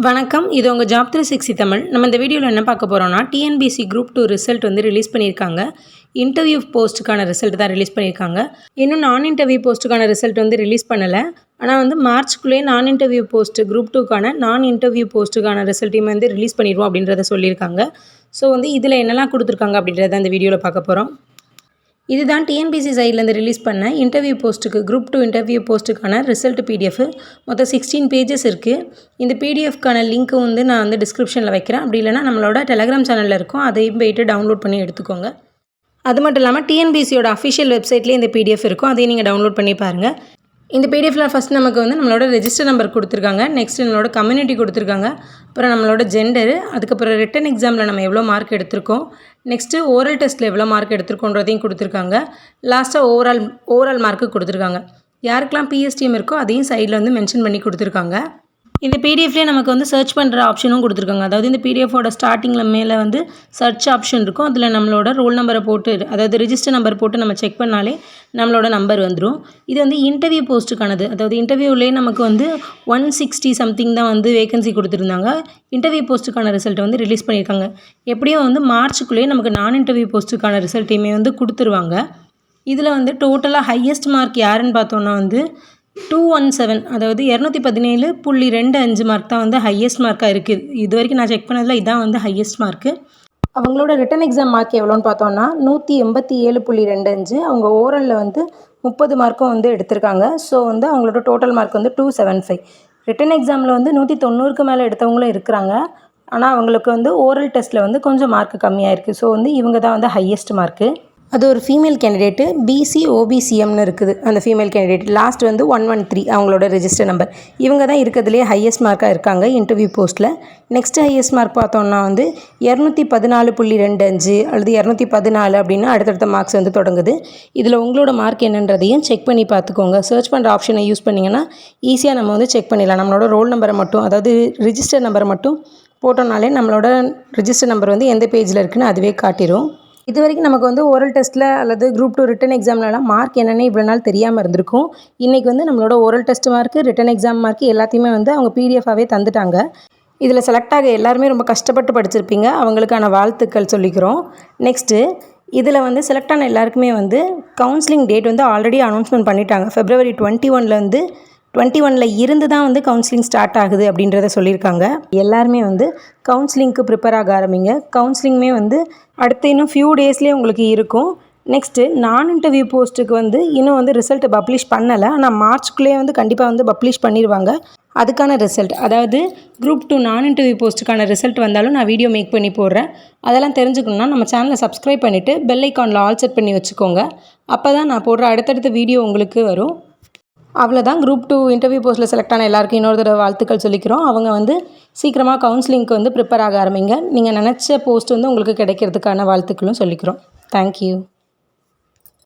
வணக்கம். இது உங்கள் ஜாப் 360 தமிழ். நம்ம இந்த வீடியோவில் என்ன பார்க்க போகிறோம்னா, டிஎன்பிஎஸ்சி குரூப் 2 ரிசல்ட் வந்து ரிலீஸ் பண்ணியிருக்காங்க. இன்டர்வியூ போஸ்ட்டுக்கான ரிசல்ட் தான் ரிலீஸ் பண்ணியிருக்காங்க. இன்னும் நான் இன்டர்வியூ போஸ்ட்டுக்கான ரிசல்ட் வந்து ரிலீஸ் பண்ணலை. ஆனால் வந்து மார்ச்சுக்குள்ளேயே நான் இன்டர்வியூ போஸ்ட்டு குரூப் 2க்கான நான் இன்டர்வியூ போஸ்ட்டுக்கான ரிசல்ட்டையும் வந்து ரிலீஸ் பண்ணிடுவோம் அப்படின்றத சொல்லியிருக்காங்க. ஸோ வந்து இதில் என்னெல்லாம் கொடுத்துருக்காங்க அப்படின்றத இந்த வீடியோவில் பார்க்க போகிறோம். இதுதான் டிஎன்பிஎஸ்சி சைட்லேருந்து ரிலீஸ் பண்ண இன்டர்வியூ போஸ்ட்டுக்கு குரூப் 2 இன்டர்வியூ போஸ்ட்டுக்கான ரிசல்ட் பிடிஎஃப். மொத்தம் 16 பேஜஸ் இருக்குது. இந்த பிடிஎஃப்க்கான லிங்க்கு வந்து நான் வந்து டிஸ்கிரிப்ஷனில் வைக்கிறேன். அப்படி இல்லைனா நம்மளோட டெலகிராம் சேனலில் இருக்கும், அதையும் போய்ட்டு டவுன்லோட் பண்ணி எடுத்துக்கோங்க. அது மட்டும் இல்லாமல் டிஎன்பிஎஸ்சியோட அஃபிஷியல் வெப்சைட்லேயே இந்த பிடிஎஃப் இருக்கும், அதையும் நீங்கள் டவுன்லோட் பண்ணி பாருங்கள். இந்த பிடிஎஃப்பில் ஃபஸ்ட் நமக்கு வந்து நம்மளோட ரெஜிஸ்டர் நம்பர் கொடுத்துருக்காங்க, நெக்ஸ்ட் நம்மளோட கம்யூனிட்டி கொடுத்துருக்காங்க, அப்புறம் நம்மளோட ஜெண்டரு, அதுக்கப்புறம் ரிட்டன் எக்ஸாமில் நம்ம எவ்வளோ மார்க் எடுத்திருக்கோம், நெக்ஸ்ட்டு ஓரல் டெஸ்ட்டில் எவ்வளோ மார்க் எடுத்திருக்கோன்றதையும் கொடுத்துருக்காங்க. லாஸ்ட்டாக ஓவரால் மார்க்கு கொடுத்துருக்காங்க. யாருக்கெல்லாம் பிஎஸ்டிஎம் இருக்கோ அதையும் சைடில் வந்து மென்ஷன் பண்ணி கொடுத்துருக்காங்க. இந்த பிடிஎஃப்லேயே நமக்கு வந்து சர்ச் பண்ணுற ஆப்ஷனும் கொடுத்துருக்காங்க. அதாவது இந்த பிடிஎஃபோட ஸ்டார்டிங்கில் மேலே வந்து சர்ச் ஆப்ஷன் இருக்கும். அதில் நம்மளோட ரோல் நம்பரை போட்டு, அதாவது ரிஜிஸ்டர் நம்பர் போட்டு நம்ம செக் பண்ணாலே நம்மளோட நம்பர் வந்துடும். இது வந்து இன்டர்வியூ போஸ்ட்டுக்கானது. அதாவது இன்டர்வியூலேயே நமக்கு வந்து 160 சம்திங் தான் வந்து வேகன்சி கொடுத்துருந்தாங்க. இன்டர்வியூ போஸ்ட்டுக்கான ரிசல்ட் வந்து ரிலீஸ் பண்ணியிருக்காங்க. எப்படியும் வந்து மார்ச்சுக்குள்ளேயே நமக்கு நான் இன்டர்வியூ போஸ்ட்டுக்கான ரிசல்ட்டையுமே வந்து கொடுத்துருவாங்க. இதில் வந்து டோட்டலாக ஹையஸ்ட் மார்க் யாருன்னு பார்த்தோன்னா வந்து 217, அதாவது 217.25 மார்க் தான் வந்து ஹையஸ்ட் மார்க்காக இருக்குது. இது வரைக்கும் நான் செக் பண்ணதில் இதான் வந்து ஹையஸ்ட் மார்க்கு. அவங்களோட ரிட்டன் எக்ஸாம் மார்க் எவ்வளோன்னு பார்த்தோன்னா 187.25. அவங்க ஓரலில் வந்து 30 மார்க்கும் வந்து எடுத்திருக்காங்க. ஸோ வந்து அவங்களோட டோட்டல் மார்க் வந்து 275. ரிட்டன் எக்ஸாமில் வந்து 190க்கு மேலே எடுத்தவங்களும் இருக்கிறாங்க. ஆனால் அவங்களுக்கு வந்து ஓரல் டெஸ்ட்டில் வந்து கொஞ்சம் மார்க் கம்மியாக இருக்குது. ஸோ வந்து இவங்க தான் வந்து ஹையஸ்ட் மார்க்கு. அது ஒரு ஃபீமேல் கேண்டிடேட்டு, பிசி ஓபிசிஎம்னு இருக்குது அந்த ஃபீமேல் கேண்டிடேட். லாஸ்ட் வந்து 113 அவங்களோட ரெஜிஸ்டர் நம்பர். இவங்க தான் இருக்கிறதுலே ஹையஸ்ட் மார்க்காக இருக்காங்க இன்டர்வியூ போஸ்ட்டில். நெக்ஸ்ட்டு ஹையஸ்ட் மார்க் பார்த்தோன்னா வந்து 214.25 அல்லது 214 அப்படின்னு அடுத்தடுத்த மார்க்ஸ் வந்து தொடங்குது. இதில் உங்களோட மார்க் என்னன்றதையும் செக் பண்ணி பார்த்துக்கோங்க. சர்ச் பண்ணுற ஆப்ஷனை யூஸ் பண்ணிங்கன்னா ஈஸியாக நம்ம வந்து செக் பண்ணிடலாம். நம்மளோட ரோல் நம்பரை மட்டும், அதாவது ரிஜிஸ்டர் நம்பரை மட்டும் போட்டோம்னாலே நம்மளோட ரிஜிஸ்டர் நம்பர் வந்து எந்த பேஜில் இருக்குதுன்னு அதுவே காட்டிடும். இது வரைக்கும் நமக்கு வந்து ஓரல் டெஸ்ட்டில் அல்லது குரூப் 2 ரிட்டன் எக்ஸாம்லலாம் மார்க் என்னென்னு இவ்வளோ நாள் தெரியாமல் இருந்திருக்கும். இன்றைக்கி வந்து நம்மளோட oral test mark, written exam mark எல்லாத்தையுமே வந்து அவங்க பிடிஎஃபாகவே தந்துட்டாங்க. இதில் செலக்ட் ஆக எல்லாருமே ரொம்ப கஷ்டப்பட்டு படிச்சிருப்பீங்க, அவங்களுக்கான வாழ்த்துக்கள் சொல்லிக்கிறோம். நெக்ஸ்ட்டு இதில் வந்து செலக்ட் ஆன எல்லாருக்குமே வந்து கவுன்சிலிங் டேட் வந்து ஆல்ரெடி அனௌன்ஸ்மெண்ட் பண்ணிட்டாங்க. February 21 இருந்து தான் வந்து கவுன்சிலிங் ஸ்டார்ட் ஆகுது அப்படின்றத சொல்லியிருக்காங்க. எல்லாருமே வந்து கவுன்சிலிங்க்கு ப்ரிப்பேர் ஆக ஆரம்பிங்க. கவுன்சிலிங்குமே வந்து அடுத்த இன்னும் ஃபியூ டேஸ்லேயே உங்களுக்கு இருக்கும். நெக்ஸ்ட்டு நான் இன்டர்வியூ போஸ்ட்டுக்கு வந்து இன்னும் வந்து ரிசல்ட் பப்ளிஷ் பண்ணலை. ஆனால் மார்ச்சுக்குள்ளேயே வந்து கண்டிப்பாக வந்து பப்ளிஷ் பண்ணிடுவாங்க. அதுக்கான ரிசல்ட், அதாவது குரூப் 2 நான் இன்டர்வியூ போஸ்ட்டுக்கான ரிசல்ட் வந்தாலும் நான் வீடியோ மேக் பண்ணி போடுறேன். அதெல்லாம் தெரிஞ்சுக்கணுன்னா நம்ம சேனலை சப்ஸ்கிரைப் பண்ணிவிட்டு பெல் ஐக்கானில் ஆல் செட் பண்ணி வச்சுக்கோங்க. அப்போ தான் நான் போடுற அடுத்தடுத்த வீடியோ உங்களுக்கு வரும். அவ்வளோதான். குரூப் 2 இன்டர்வியூ போஸ்ட்டில் செலக்ட் ஆன எல்லாருக்கும் இன்னொரு தடவை வாழ்த்துக்கள் சொல்லிக்கிறோம். அவங்க வந்து சீக்கிரமாக கவுன்சிலிங்க்கு வந்து ப்ரிப்பேர் ஆக ஆரம்பிங்க. நீங்கள் நினச்ச போஸ்ட் வந்து உங்களுக்கு கிடைக்கிறதுக்கான வாழ்த்துக்களும் சொல்லிக்கிறோம். தேங்க்யூ.